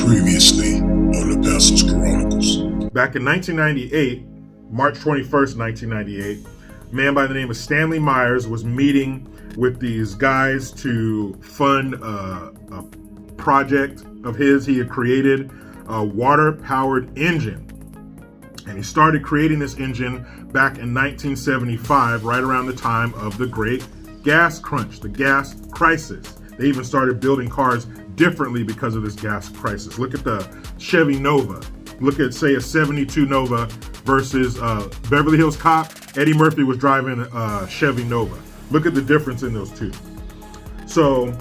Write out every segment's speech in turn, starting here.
Previously on the Pastors Chronicles. Back in 1998, March 21st, 1998, a man by the name of Stanley Myers was meeting with these guys to fund a project of his. He had created a water-powered engine. And he started creating this engine back in 1975, right around the time of the great gas crunch, the gas crisis. They even started building cars differently because of this gas crisis. Look at the Chevy Nova. Look at, say, a 72 Nova versus Beverly Hills Cop. Eddie Murphy was driving a Chevy Nova. Look at the difference in those two. So,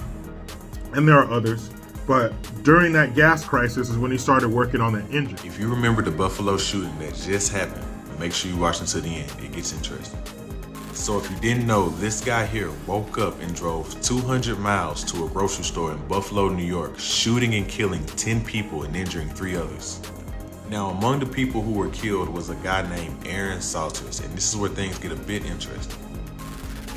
and there are others, but during that gas crisis is when he started working on that engine. If you remember the Buffalo shooting that just happened, make sure you watch until the end. It gets interesting. So if you didn't know, this guy here woke up and drove 200 miles to a grocery store in Buffalo, New York, shooting and killing 10 people and injuring 3 others. Now, among the people who were killed was a guy named Aaron Salters, and this is where things get a bit interesting.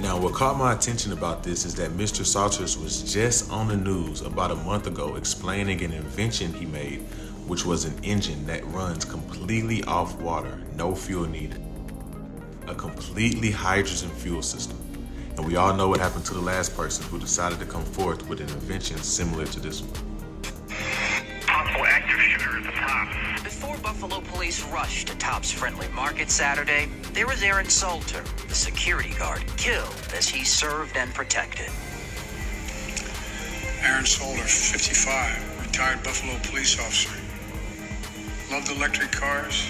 Now, what caught my attention about this is that Mr. Salters was just on the news about a month ago explaining an invention he made, which was an engine that runs completely off water, no fuel needed. A completely hydrogen fuel system. And we all know what happened to the last person who decided to come forth with an invention similar to this one. Possible active shooter at the top. Before Buffalo police rushed to Tops Friendly Market Saturday, there was Aaron Salter, the security guard, killed as he served and protected. Aaron Salter, 55, retired Buffalo police officer. Loved electric cars.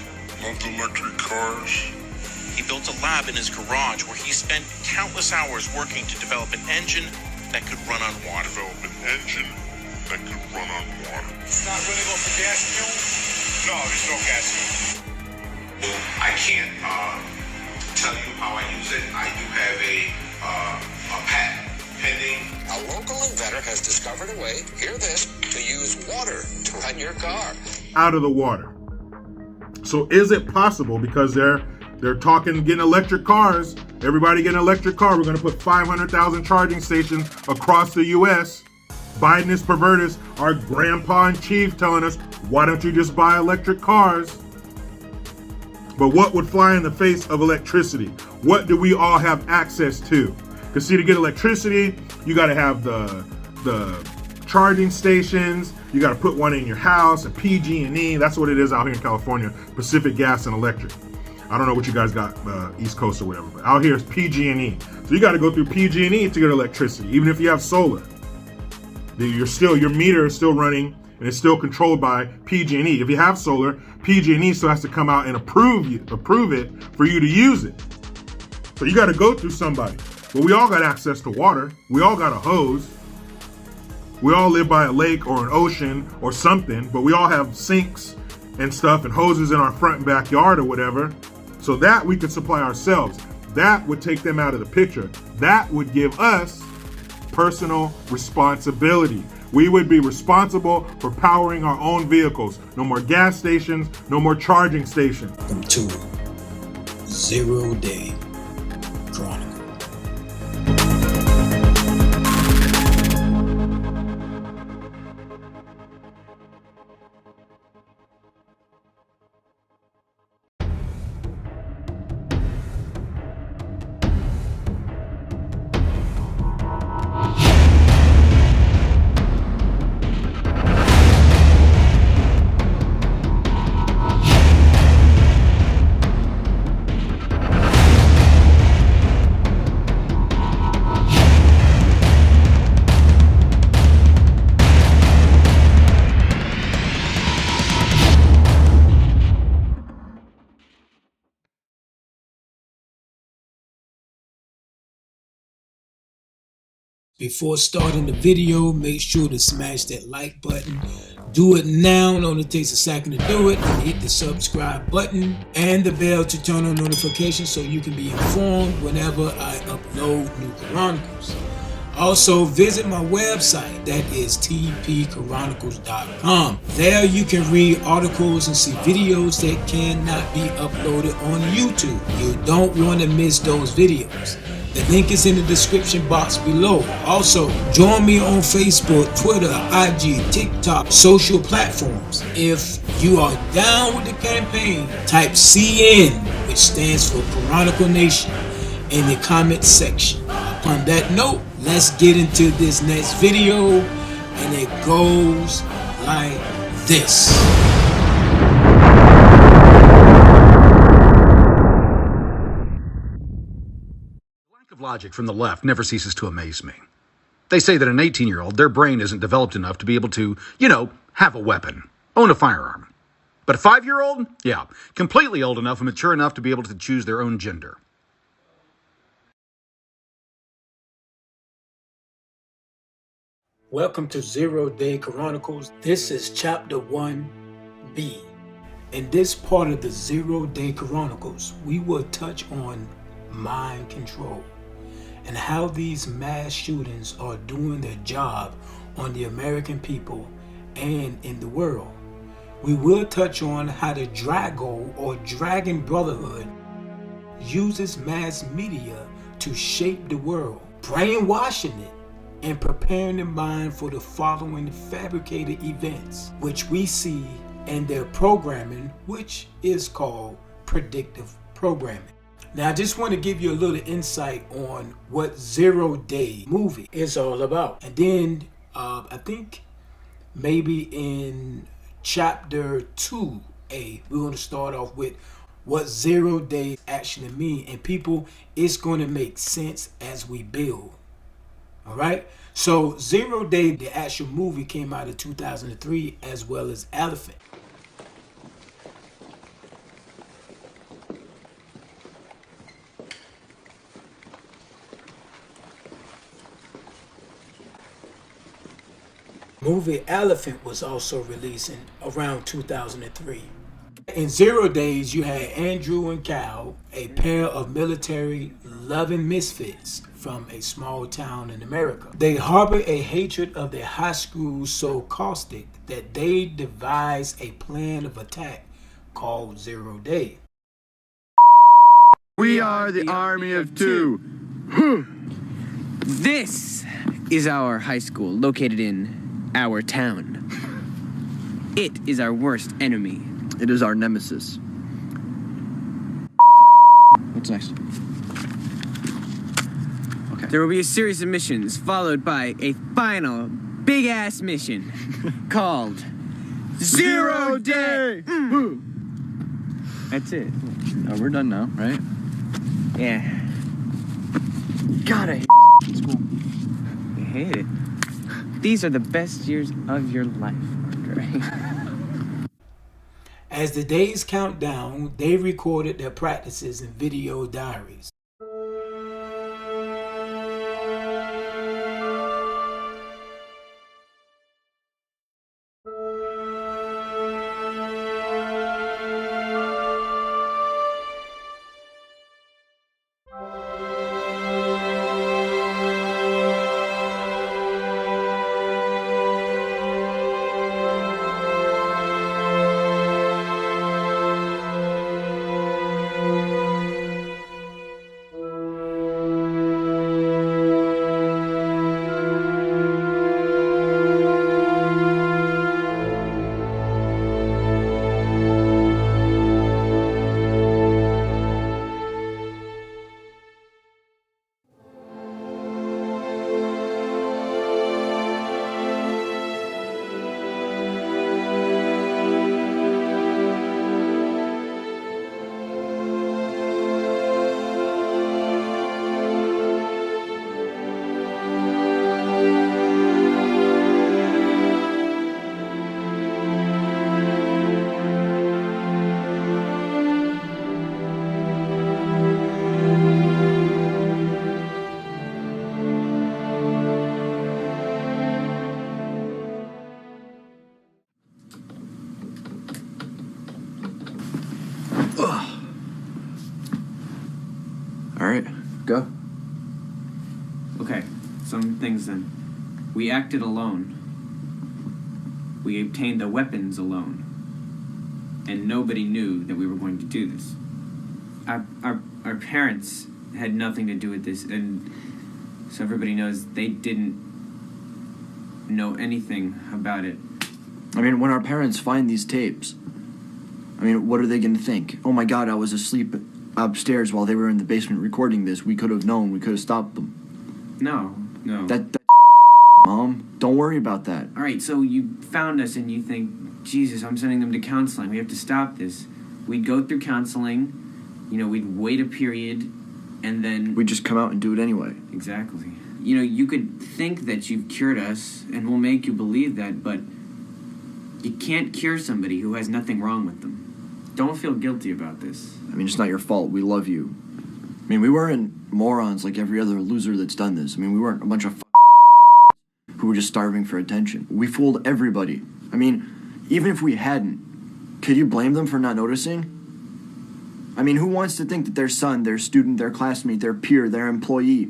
He built a lab in his garage where he spent countless hours working to develop an engine that could run on water. It's not really going for gas fuel? No, there's no gas fuel. Well, I can't tell you how I use it. I do have a patent pending. A local inventor has discovered a way, hear this, to use water to run your car. Out of the water. So is it possible, because they're talking getting electric cars, everybody getting an electric car, we're going to put 500,000 charging stations across the U.S. Biden is perverted, our grandpa in chief telling us, why don't you just buy electric cars? But what would fly in the face of electricity? What do we all have access to? Because see, to get electricity, you got to have the charging stations. You got to put one in your house, a PG&E. That's what it is out here in California, Pacific Gas and Electric. I don't know what you guys got, East Coast or whatever, but out here it's PG&E. So you got to go through PG&E to get electricity, even if you have solar. Your meter is still running and it's still controlled by PG&E. If you have solar, PG&E still has to come out and approve it for you to use it. So you got to go through somebody. Well, we all got access to water. We all got a hose. We all live by a lake or an ocean or something, but we all have sinks and stuff and hoses in our front and backyard or whatever. So that we could supply ourselves. That would take them out of the picture. That would give us personal responsibility. We would be responsible for powering our own vehicles. No more gas stations, no more charging stations. Welcome to Zero-Days Chronicle. Before starting the video, make sure to smash that like button. Do it now, it only takes a second to do it. And hit the subscribe button and the bell to turn on notifications so you can be informed whenever I upload new chronicles. Also, visit my website, that is tpchronicles.com. There you can read articles and see videos that cannot be uploaded on YouTube. You don't want to miss those videos. The link is in the description box below. Also, join me on Facebook, Twitter, IG, TikTok, social platforms. If you are down with the campaign, type CN, which stands for Chronicle Nation, in the comment section. Upon that note, let's get into this next video, and it goes like this. Logic from the left never ceases to amaze me. They say that an 18-year-old, their brain isn't developed enough to be able to, have a weapon, own a firearm. But a 5-year-old, yeah, completely old enough and mature enough to be able to choose their own gender. Welcome to Zero-Day Chronicles. This is Chapter 1B. In this part of the Zero-Day Chronicles, we will touch on mind control and how these mass shootings are doing their job on the American people and in the world. We will touch on how the Drago or Dragon Brotherhood uses mass media to shape the world, brainwashing it and preparing the mind for the following fabricated events, which we see in their programming, which is called predictive programming. Now, I just want to give you a little insight on what Zero-Day movie is all about. And then I think maybe in chapter 2A, we're going to start off with what Zero-Day actually mean. And people, it's going to make sense as we build. All right. So Zero-Day, the actual movie, came out in 2003, as well as Elephant. Movie Elephant was also releasing around 2003. In Zero-Days, you had Andrew and Cal, a pair of military-loving misfits from a small town in America. They harbor a hatred of their high school so caustic that they devise a plan of attack called Zero-Day. We are the Army of Two. This is our high school located in our town. It is our worst enemy. It is our nemesis. What's next? Okay. There will be a series of missions followed by a final big-ass mission called Zero-Day. That's it. Oh, we're done now, right? Yeah. God, I hate this school. You hate it. These are the best years of your life, Andre. As the days count down, they recorded their practices in video diaries. All right, go. Okay, some things then. We acted alone. We obtained the weapons alone. And nobody knew that we were going to do this. Our parents had nothing to do with this, and so everybody knows they didn't know anything about it. I mean, when our parents find these tapes, I mean, what are they going to think? Oh my God, I was asleep upstairs while they were in the basement recording this. We could have known. We could have stopped them. No. That Mom, don't worry about that. All right, so you found us and you think, Jesus, I'm sending them to counseling. We have to stop this. We'd go through counseling, we'd wait a period, and then... We'd just come out and do it anyway. Exactly. You could think that you've cured us, and we'll make you believe that, but you can't cure somebody who has nothing wrong with them. Don't feel guilty about this. I mean, it's not your fault. We love you. I mean, we weren't morons like every other loser that's done this. I mean, we weren't a bunch of who were just starving for attention. We fooled everybody. I mean, even if we hadn't, could you blame them for not noticing? I mean, who wants to think that their son, their student, their classmate, their peer, their employee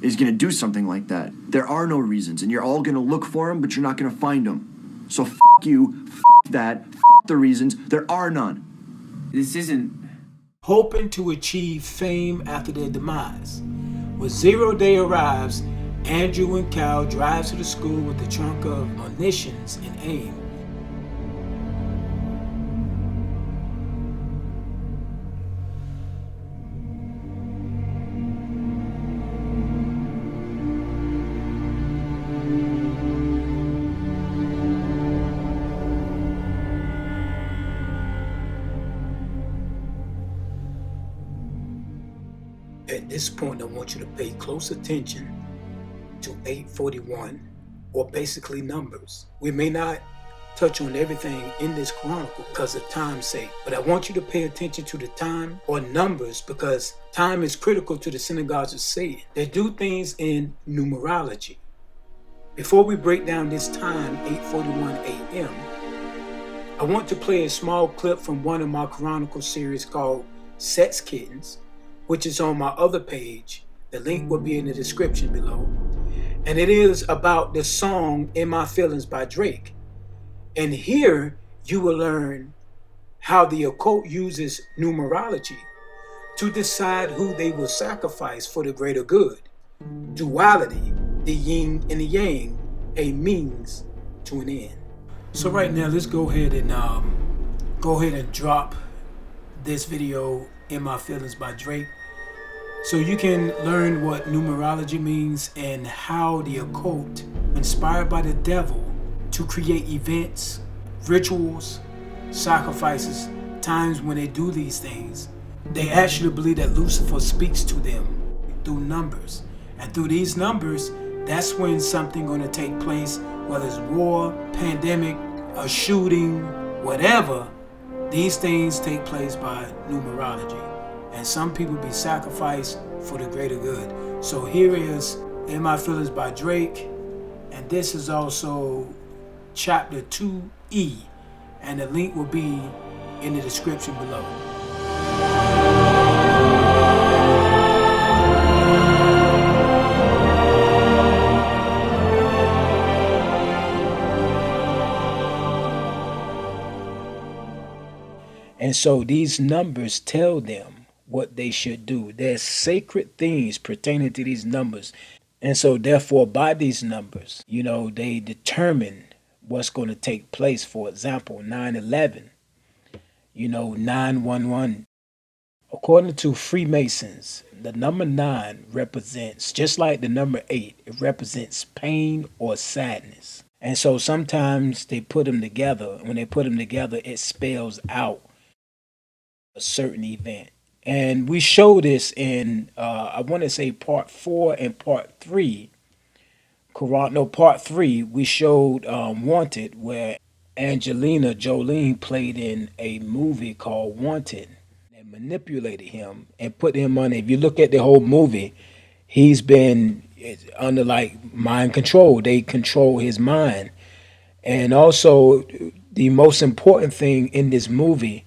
is going to do something like that? There are no reasons, and you're all going to look for them, but you're not going to find them. So you, that, the reasons. There are none. This isn't... Hoping to achieve fame after their demise. When 0 Day arrives, Andrew and Cal drive to the school with the trunk of munitions and aim. At this point, I want you to pay close attention to 841, or basically numbers. We may not touch on everything in this chronicle because of time's sake, but I want you to pay attention to the time or numbers because time is critical to the synagogues of Satan. They do things in numerology. Before we break down this time, 8:41 a.m., I want to play a small clip from one of my chronicle series called Sex Kittens, which is on my other page. The link will be in the description below. And it is about the song In My Feelings by Drake. And here you will learn how the occult uses numerology to decide who they will sacrifice for the greater good. Duality, the yin and the yang, a means to an end. So right now, let's go ahead and drop this video, In My Feelings by Drake, so you can learn what numerology means and how the occult, inspired by the devil to create events, rituals, sacrifices, times when they do these things, they actually believe that Lucifer speaks to them through numbers. And through these numbers, that's when something going to take place, whether it's war, pandemic, a shooting, whatever. These things take place by numerology. And some people be sacrificed for the greater good. So here is In My Feelings by Drake. And this is also chapter 2E. And the link will be in the description below. And so these numbers tell them what they should do. There's sacred things pertaining to these numbers. And so therefore, by these numbers, they determine what's going to take place. For example, 9/11, 9/11. According to Freemasons, the number 9 represents, just like the number 8, it represents pain or sadness. And so sometimes they put them together. When they put them together, it spells out a certain event. And we show this in, I want to say part 4 and part 3. Part 3, we showed Wanted, where Angelina Jolie played in a movie called Wanted. They manipulated him and put him on. If you look at the whole movie, he's been under like mind control. They control his mind. And also, the most important thing in this movie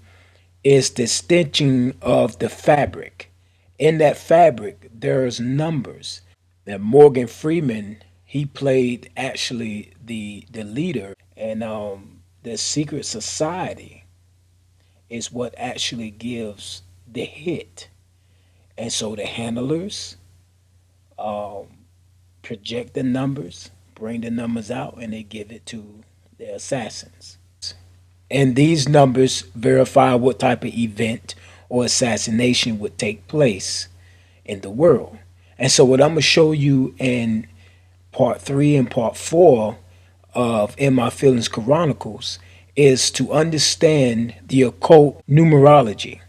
is the stitching of the fabric. In that fabric, there's numbers. That Morgan Freeman, he played actually the leader. And the secret society is what actually gives the hit. And so the handlers project the numbers, bring the numbers out, and they give it to the assassins. And these numbers verify what type of event or assassination would take place in the world. And so, what I'm going to show you in part 3 and part 4 of In My Feelings Chronicles is to understand the occult numerology.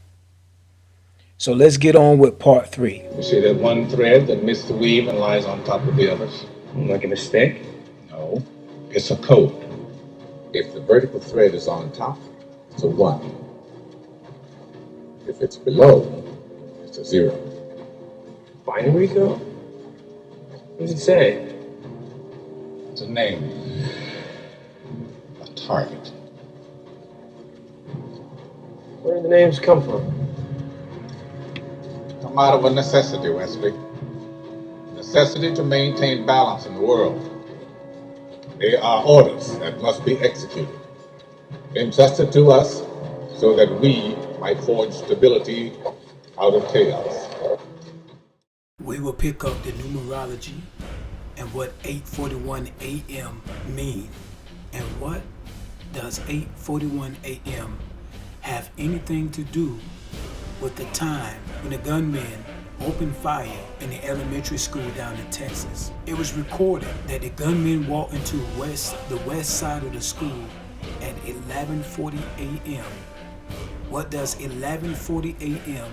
So, let's get on with part 3. You see that one thread that missed the weave and lies on top of the others? Like a mistake? No, it's a code. If the vertical thread is on top, it's a 1. If it's below, it's a 0. Binary code? What does it say? It's a name. A target. Where do the names come from? Come out of a necessity, Wesley. Necessity to maintain balance in the world. They are orders that must be executed, entrusted to us so that we might forge stability out of chaos. We will pick up the numerology and what 8:41 a.m. mean, and what does 8:41 a.m. have anything to do with the time when the gunmen opened fire in the elementary school down in Texas. It was recorded that the gunmen walked into the west side of the school at 11:40 a.m. What does 11:40 a.m.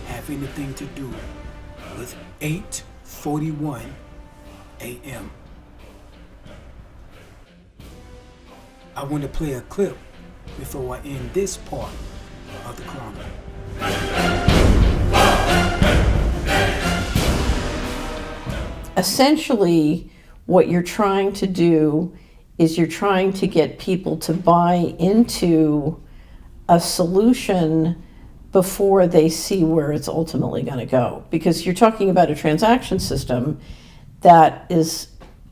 have anything to do with 8:41 a.m.? I want to play a clip before I end this part of the chronicle. Essentially, what you're trying to do is you're trying to get people to buy into a solution before they see where it's ultimately going to go. Because you're talking about a transaction system that is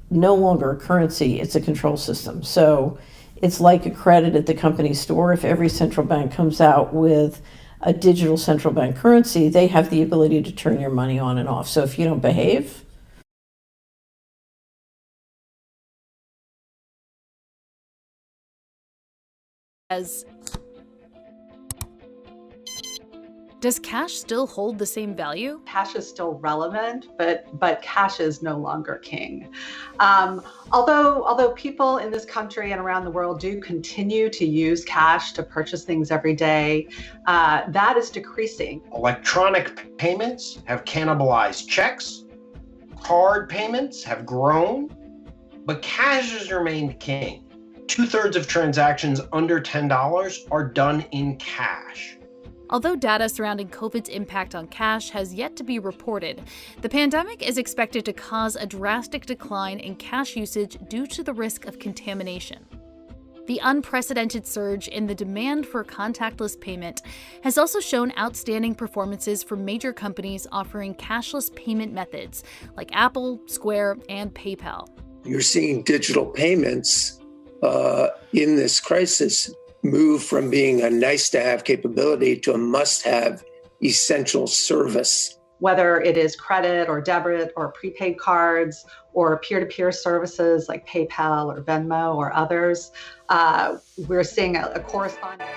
no longer a currency, it's a control system. So it's like a credit at the company store. If every central bank comes out with a digital central bank currency, they have the ability to turn your money on and off. So if you don't behave, Does cash still hold the same value? Cash is still relevant, but cash is no longer king. Although people in this country and around the world do continue to use cash to purchase things every day, that is decreasing. Electronic payments have cannibalized checks. Card payments have grown, but cash has remained king. 2/3 of transactions under $10 are done in cash. Although data surrounding COVID's impact on cash has yet to be reported, the pandemic is expected to cause a drastic decline in cash usage due to the risk of contamination. The unprecedented surge in the demand for contactless payment has also shown outstanding performances from major companies offering cashless payment methods like Apple, Square, and PayPal. You're seeing digital payments in this crisis move from being a nice-to-have capability to a must-have essential service. Whether it is credit or debit or prepaid cards or peer-to-peer services like PayPal or Venmo or others, we're seeing a corresponding...